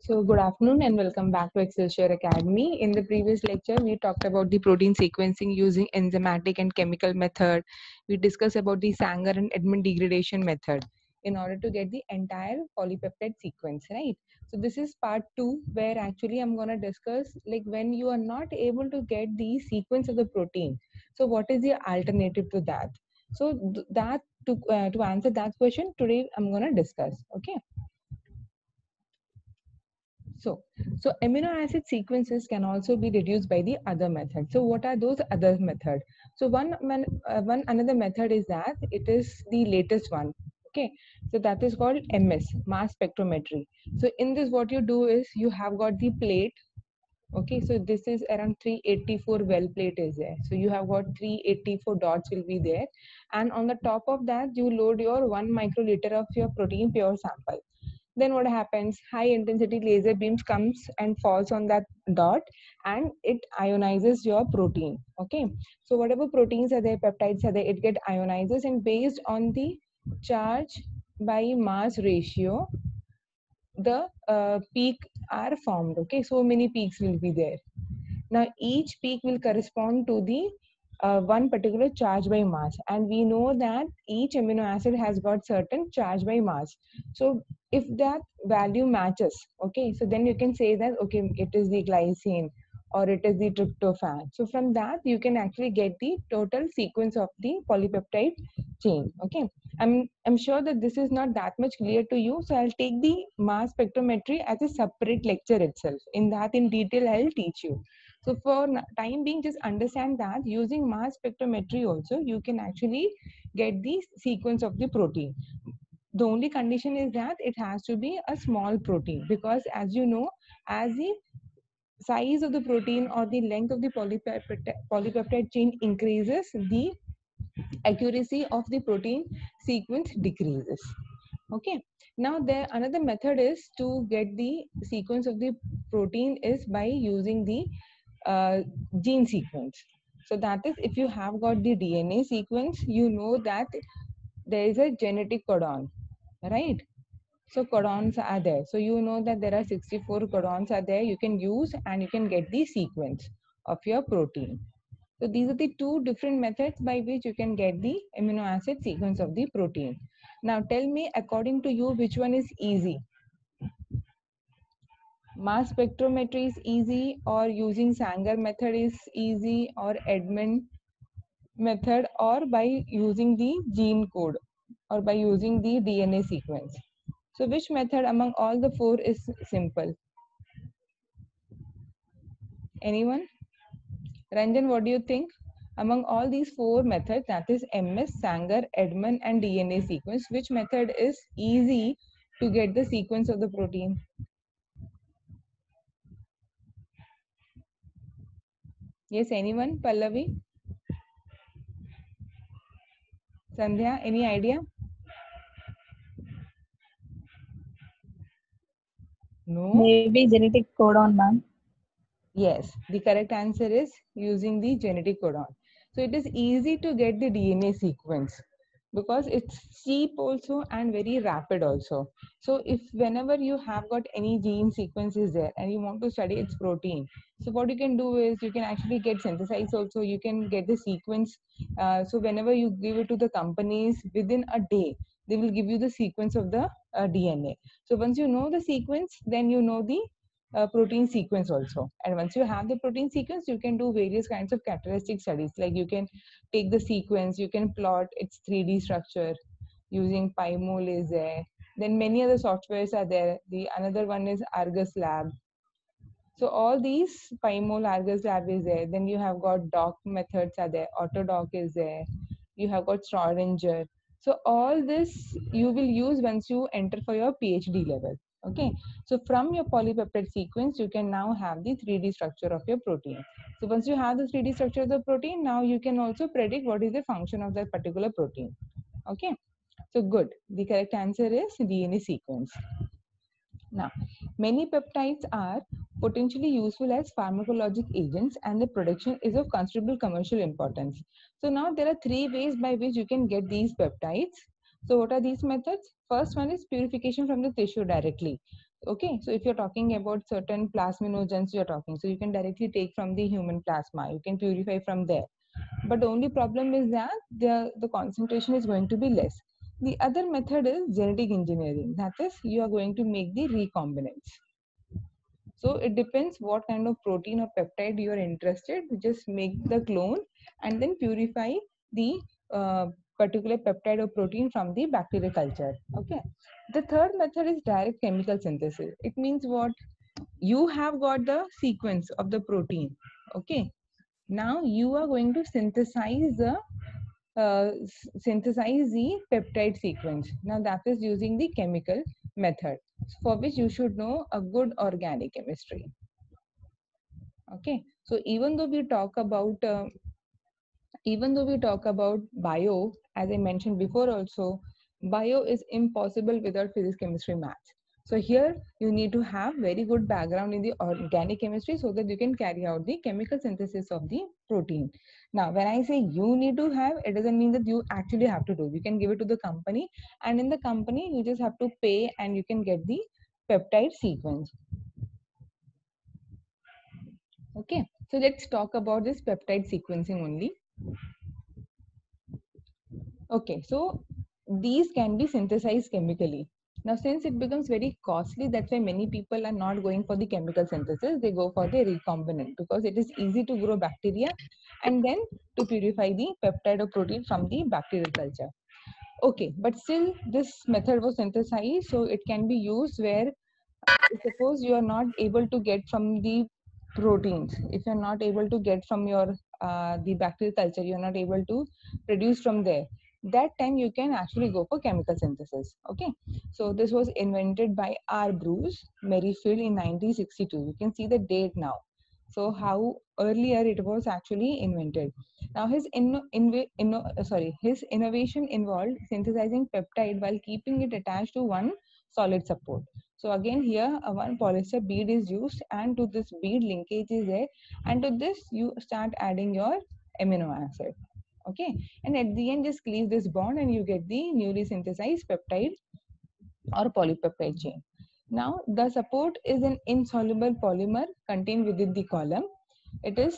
So good afternoon and welcome back to Excelsior Academy. In the previous lecture, we talked about the protein sequencing using enzymatic and chemical method. We discussed about the Sanger and Edmond degradation method in order to get the entire polypeptide sequence, right? So this is part 2 where actually I'm going to discuss like when you are not able to get the sequence of the protein. So what is the alternative to that? So to answer that question today I'm going to discuss, okay? So amino acid sequences can also be reduced by the other method. So what are those other method? So one another method is that it is the latest one. Okay, so that is called MS, mass spectrometry. So in this, what you do is you have got the plate. Okay, so this is around 384 well plate is there. So you have got 384 dots will be there, and on the top of that you load your 1 microliter of your protein pure sample. Then what happens? High intensity laser beams comes and falls on that dot and it ionizes your protein. Okay, so whatever proteins are there, peptides are there, it get ionizes, and based on the charge by mass ratio, the peak are formed. Okay, so many peaks will be there. Now each peak will correspond to the one particular charge by mass, and we know that each amino acid has got certain charge by mass. So if that value matches, okay, so then you can say that okay, it is the glycine or it is the tryptophan. So from that you can actually get the total sequence of the polypeptide chain. Okay, I'm sure that this is not that much clear to you, so I'll take the mass spectrometry as a separate lecture itself. In that in detail I'll teach you. So for time being, just understand that using mass spectrometry also, you can actually get the sequence of the protein. The only condition is that it has to be a small protein, because as you know, as the size of the protein or the length of the polypeptide chain increases, the accuracy of the protein sequence decreases. Okay, now there another method is to get the sequence of the protein is by using the gene sequence. So that is, if you have got the DNA sequence, you know that there is a genetic codon, right? So codons are there. So you know that there are 64 codons are there. You can use and you can get the sequence of your protein. So these are the two different methods by which you can get the amino acid sequence of the protein. Now tell me, according to you, which one is easy? Mass spectrometry is easy, or using Sanger method is easy, or Edmond method, or by using the gene code, or by using the DNA sequence? So which method among all the four is simple? Anyone? Ranjan, what do you think? Among all these four methods, that is MS, Sanger, Edmond and DNA sequence, which method is easy to get the sequence of the protein? Yes, anyone? Pallavi? Sandhya, any idea? No? Maybe genetic codon, ma'am. Yes, the correct answer is using the genetic codon. So it is easy to get the DNA sequence because it's cheap also and very rapid also. So if whenever you have got any gene sequences there and you want to study its protein, so what you can do is you can actually get synthesized also. You can get the sequence. So whenever you give it to the companies, within a day they will give you the sequence of the DNA. So once you know the sequence, then you know the protein sequence also. And once you have the protein sequence, you can do various kinds of characteristic studies. Like you can take the sequence, you can plot its 3D structure using PyMol is there. Then many other softwares are there. The another one is Argus Lab. So all these PyMol, Argus Lab is there. Then you have got doc methods are there. Autodoc is there. You have got Schrodinger. So all this you will use once you enter for your PhD level. Okay. So from your polypeptide sequence, you can now have the 3D structure of your protein. So once you have the 3D structure of the protein, now you can also predict what is the function of that particular protein. Okay. So good. The correct answer is DNA sequence. Now, many peptides are potentially useful as pharmacologic agents, and the production is of considerable commercial importance. So now there are three ways by which you can get these peptides. So what are these methods? First one is purification from the tissue directly. Okay, so if you're talking about certain plasminogens, you're talking, so you can directly take from the human plasma, you can purify from there. But the only problem is that the concentration is going to be less. The other method is genetic engineering, that is, you are going to make the recombinants. So it depends what kind of protein or peptide you are interested. Just make the clone and then purify the particular peptide or protein from the bacterial culture. Okay. The third method is direct chemical synthesis. It means what? You have got the sequence of the protein. Okay. Now you are going to synthesize the peptide sequence. Now that is using the chemical method, for which you should know a good organic chemistry. Okay, so even though we talk about bio, as I mentioned before also, bio is impossible without physics, chemistry, maths. So here you need to have very good background in the organic chemistry so that you can carry out the chemical synthesis of the protein. Now, when I say you need to have, it doesn't mean that you actually have to do. You can give it to the company, and in the company you just have to pay and you can get the peptide sequence. Okay, so let's talk about this peptide sequencing only. Okay, so these can be synthesized chemically. Now, since it becomes very costly, that's why many people are not going for the chemical synthesis. They go for the recombinant because it is easy to grow bacteria and then to purify the peptide or protein from the bacterial culture. Okay, but still this method was synthesized, so it can be used where suppose you are not able to get from the proteins. If you're not able to get from your the bacterial culture, you're not able to produce from there, that time you can actually go for chemical synthesis. Okay, so this was invented by R. Bruce Merrifield in 1962. You can see the date now. So how earlier it was actually invented. Now his innovation involved synthesizing peptide while keeping it attached to one solid support. So again here one polyester bead is used, and to this bead linkage is there, and to this you start adding your amino acid. Okay, and at the end just cleave this bond and you get the newly synthesized peptide or polypeptide chain. Now the support is an insoluble polymer contained within the column. It is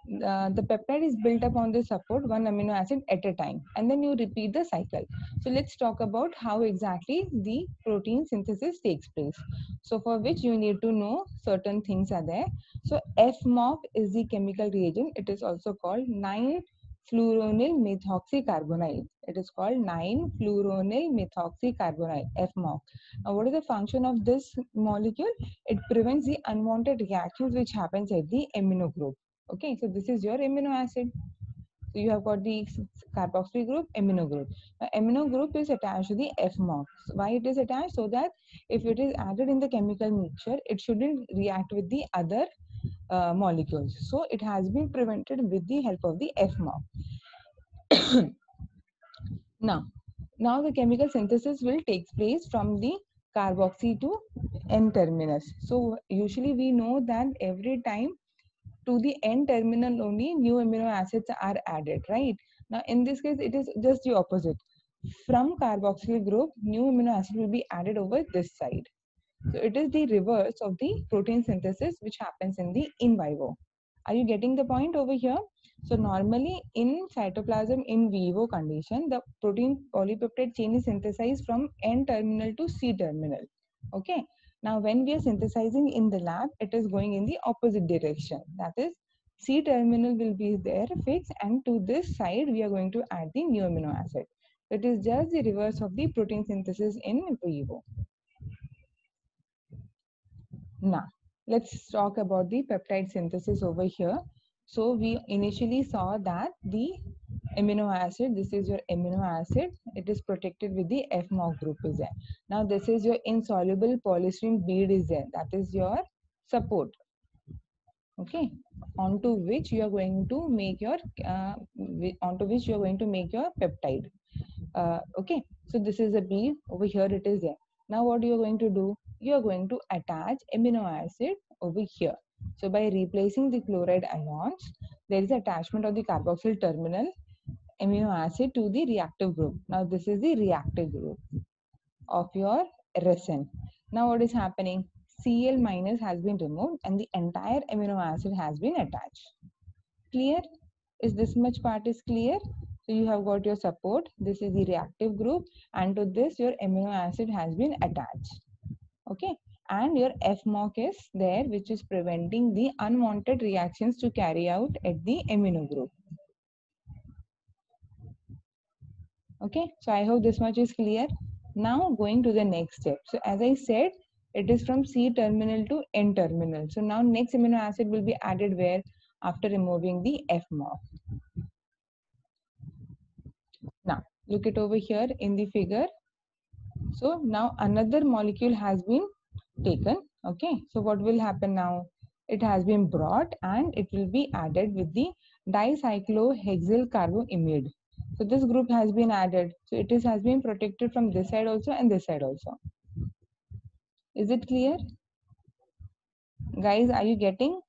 the peptide is built up on the support one amino acid at a time, and then you repeat the cycle. So let's talk about how exactly the protein synthesis takes place. So for which you need to know certain things are there. So FMOF is the chemical reagent. It is also called 9-fluoronyl methoxycarbonyl. It is called 9-fluoronyl methoxycarbonyl, FMOF. Now, what is the function of this molecule? It prevents the unwanted reactions which happens at the amino group. Okay, so this is your amino acid. So you have got the carboxyl group, amino group. Now, amino group is attached to the FMOF. So why it is attached? So that if it is added in the chemical mixture, it shouldn't react with the other molecules. So it has been prevented with the help of the FMOF. Now the chemical synthesis will take place from the carboxy to N terminus. So usually we know that every time to the N terminal only new amino acids are added, right? Now in this case it is just the opposite. From carboxyl group, new amino acid will be added over this side. So it is the reverse of the protein synthesis which happens in the in vivo. Are you getting the point over here? So normally in cytoplasm in vivo condition, the protein polypeptide chain is synthesized from N terminal to C terminal. Okay. Now when we are synthesizing in the lab, it is going in the opposite direction. That is, C terminal will be there fixed, and to this side we are going to add the new amino acid. It is just the reverse of the protein synthesis in vivo. Now, let's talk about the peptide synthesis over here. So we initially saw that the amino acid, this is your amino acid, it is protected with the FMOF group is there. Now this is your insoluble polystyrene bead is there, that is your support. Okay, onto which you are going to make your peptide. Okay, so this is a bead over here, it is there. Now what you are going to do, you are going to attach amino acid over here. So by replacing the chloride ions, there is attachment of the carboxyl terminal amino acid to the reactive group. Now this is the reactive group of your resin. Now what is happening? Cl minus has been removed and the entire amino acid has been attached. Clear? Is this much part is clear? So you have got your support. This is the reactive group, and to this your amino acid has been attached. Okay, and your FMOC is there, which is preventing the unwanted reactions to carry out at the amino group. Okay, so I hope this much is clear. Now going to the next step. So as I said, it is from C terminal to N terminal. So now next amino acid will be added where? After removing the FMOF. Now look it over here in the figure. So now another molecule has been taken. Okay, so what will happen now? It has been brought and it will be added with the dicyclohexyl carboimide. So this group has been added. So it is has been protected from this side also and this side also. Is it clear? Guys, are you getting?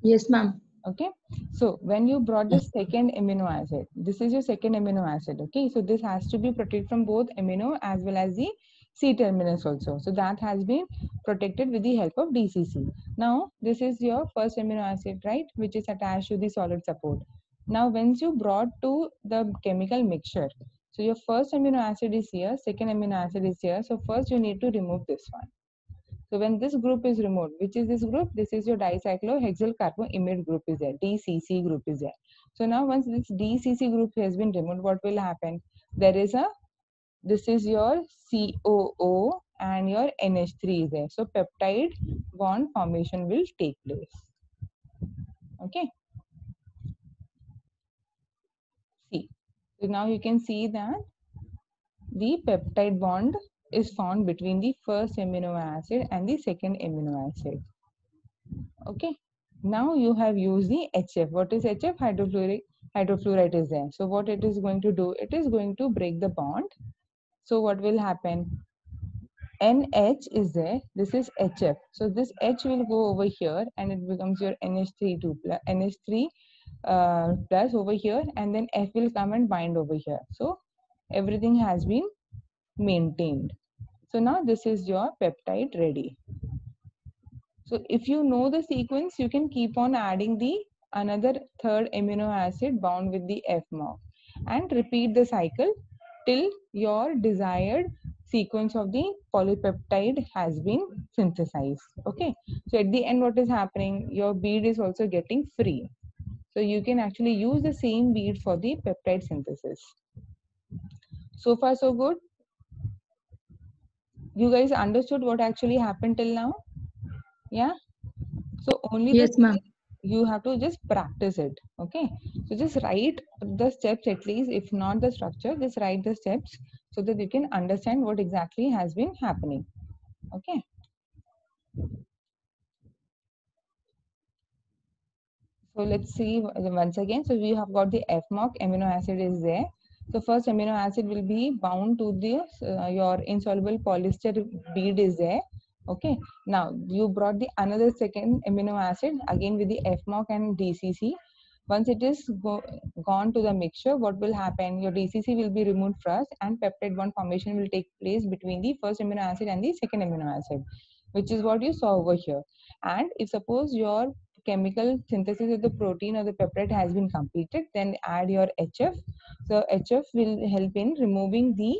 Yes, ma'am. Okay, so when you brought the second amino acid, this is your second amino acid. Okay, so this has to be protected from both amino as well as the C terminus also. So that has been protected with the help of DCC. Now this is your first amino acid, right, which is attached to the solid support. Now once you brought to the chemical mixture, so your first amino acid is here, second amino acid is here. So first you need to remove this one. So when this group is removed, which is this group? This is your dicyclohexyl carboimide group is there. DCC group is there. So now once this DCC group has been removed, what will happen? There is a, this is your COO and your NH3 is there. So peptide bond formation will take place. Okay. See. So now you can see that the peptide bond is found between the first amino acid and the second amino acid. Okay, now you have used the HF. What is HF? Hydrofluoride is there. So what it is going to do? It is going to break the bond. So what will happen? NH is there. This is HF. So this H will go over here and it becomes your NH3 plus over here, and then F will come and bind over here. So everything has been maintained. So now this is your peptide ready. So if you know the sequence, you can keep on adding the another third amino acid bound with the FMOF and repeat the cycle till your desired sequence of the polypeptide has been synthesized. Okay. So at the end, what is happening? Your bead is also getting free. So you can actually use the same bead for the peptide synthesis. So far, so good. You guys understood what actually happened till now? Yeah. So only Yes, ma'am. you have to just practice it. Okay, so just write the steps, at least if not the structure, just write the steps so that you can understand what exactly has been happening. Okay, so let's see once again. So we have got the FMOC amino acid is there. So first amino acid will be bound to the your insoluble polyester bead is there. Okay, now you brought the another second amino acid again with the FMOC and DCC. Once it is gone to the mixture, what will happen? Your DCC will be removed first and peptide bond formation will take place between the first amino acid and the second amino acid, which is what you saw over here. And if suppose your chemical synthesis of the protein or the peptide has been completed, then add your HF. So HF will help in removing the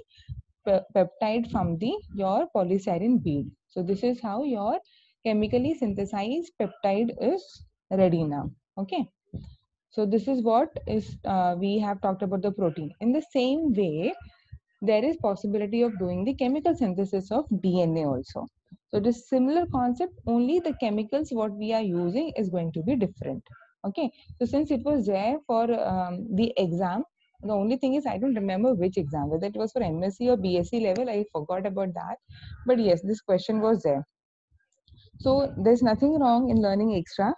peptide from the your polystyrene bead. So this is how your chemically synthesized peptide is ready now. Okay. So this is what is we have talked about the protein. In the same way, there is possibility of doing the chemical synthesis of DNA also. So it is similar concept, only the chemicals what we are using is going to be different. Okay, so since it was there for the exam, the only thing is I don't remember which exam, whether it was for MSc or BSc level, I forgot about that. But yes, this question was there. So there's nothing wrong in learning extra.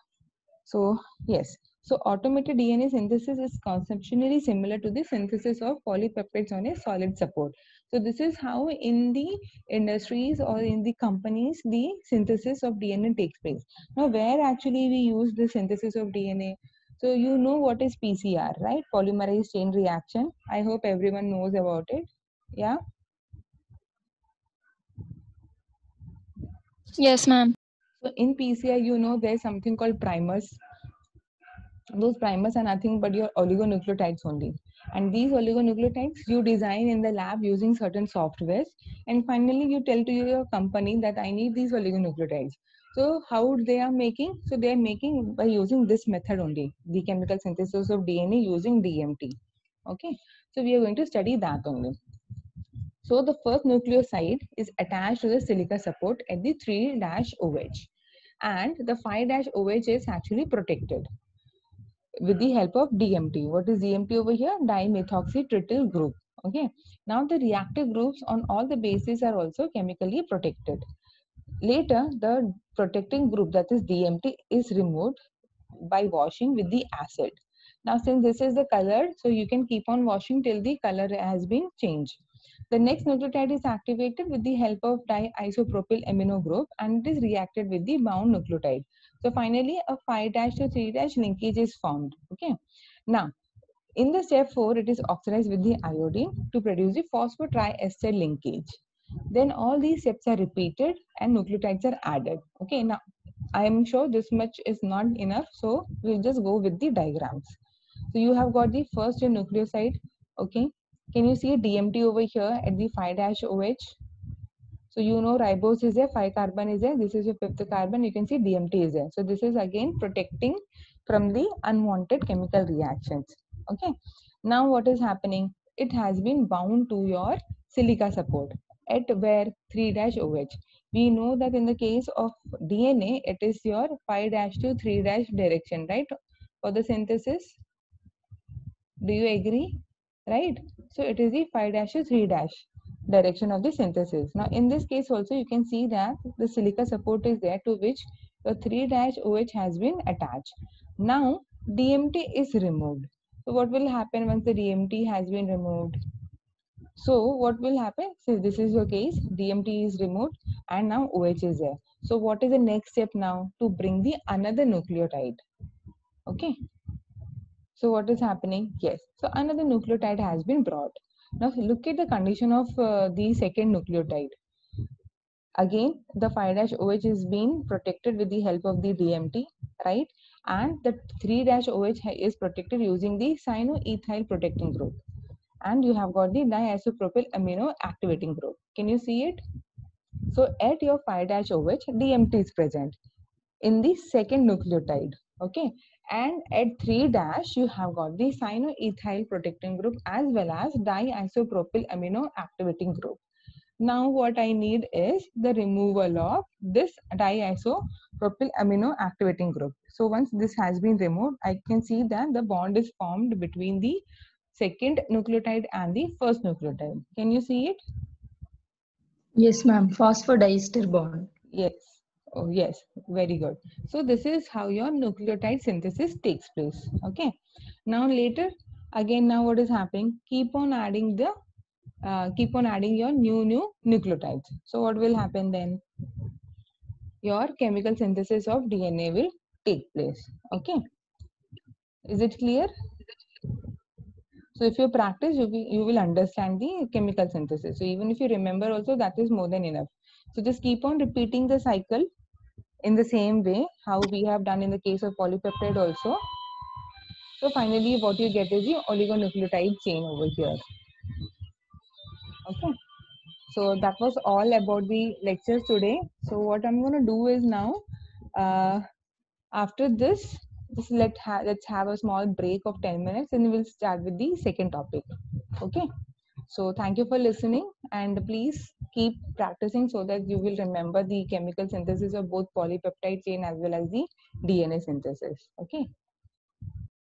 So yes, so automated DNA synthesis is conceptually similar to the synthesis of polypeptides on a solid support. So this is how in the industries or in the companies the synthesis of DNA takes place. Now where actually we use the synthesis of DNA? So you know what is PCR, right? Polymerase chain reaction. I hope everyone knows about it. Yeah. Yes, ma'am. So in PCI, you know, there's something called primers. Those primers are nothing but your oligonucleotides only. And these oligonucleotides you design in the lab using certain softwares. And finally, you tell to your company that I need these oligonucleotides. So how they are making? So they are making by using this method only, the chemical synthesis of DNA using DMT. Okay. So we are going to study that only. So the first nucleoside is attached to the silica support at the 3-OH, and the 5-OH is actually protected with the help of DMT. What is DMT over here? Dimethoxytrittyl group. Okay. Now the reactive groups on all the bases are also chemically protected. Later, the protecting group, that is DMT, is removed by washing with the acid. Now, since this is the color, so you can keep on washing till the color has been changed. The next nucleotide is activated with the help of diisopropyl amino group, and it is reacted with the bound nucleotide. So finally, a 5' to 3' linkage is formed. Okay. Now, in the step 4, it is oxidized with the iodine to produce the phosphotriester linkage. Then all these steps are repeated and nucleotides are added. Okay. Now, I am sure this much is not enough, so we'll just go with the diagrams. So you have got the first nucleoside. Okay. Can you see DMT over here at the 5-OH? So you know ribose is there, 5 carbon is there. This is your 5th carbon. You can see DMT is there. So this is again protecting from the unwanted chemical reactions. Okay. Now what is happening? It has been bound to your silica support at where 3-OH. We know that in the case of DNA, it is your 5' to 3' direction, right? For the synthesis. Do you agree? Right? So it is the 5' to 3' direction of the synthesis. Now in this case also you can see that the silica support is there to which the 3-OH has been attached. Now DMT is removed. So what will happen once the DMT has been removed? So what will happen? So this is your case, DMT is removed and now OH is there. So what is the next step now? To bring the another nucleotide. Okay. So what is happening? Yes. So another nucleotide has been brought. Now look at the condition of the second nucleotide. Again, the 5-OH is being protected with the help of the DMT, right? And the 3-OH is protected using the cyanoethyl protecting group. And you have got the diisopropyl amino activating group. Can you see it? So at your 5-OH, DMT is present in the second nucleotide. Okay. And at 3' you have got the cyanoethyl protecting group as well as diisopropyl amino activating group. Now what I need is the removal of this diisopropyl amino activating group. So once this has been removed, I can see that the bond is formed between the second nucleotide and the first nucleotide. Can you see it? Yes, ma'am. Phosphodiester bond. Yes. Oh, yes. Very good. So this is how your nucleotide synthesis takes place. Okay. Now later, again, now what is happening? Keep on adding your new nucleotides. So what will happen then? Your chemical synthesis of DNA will take place. Okay. Is it clear? So if you practice, you will understand the chemical synthesis. So even if you remember also, that is more than enough. So just keep on repeating the cycle in the same way how we have done in the case of polypeptide also. So finally what you get is the oligonucleotide chain over here. Okay. So that was all about the lectures today. So what I'm going to do is now, after this, just let's have a small break of 10 minutes and we'll start with the second topic. Okay. So thank you for listening and please keep practicing so that you will remember the chemical synthesis of both polypeptide chain as well as the DNA synthesis. Okay.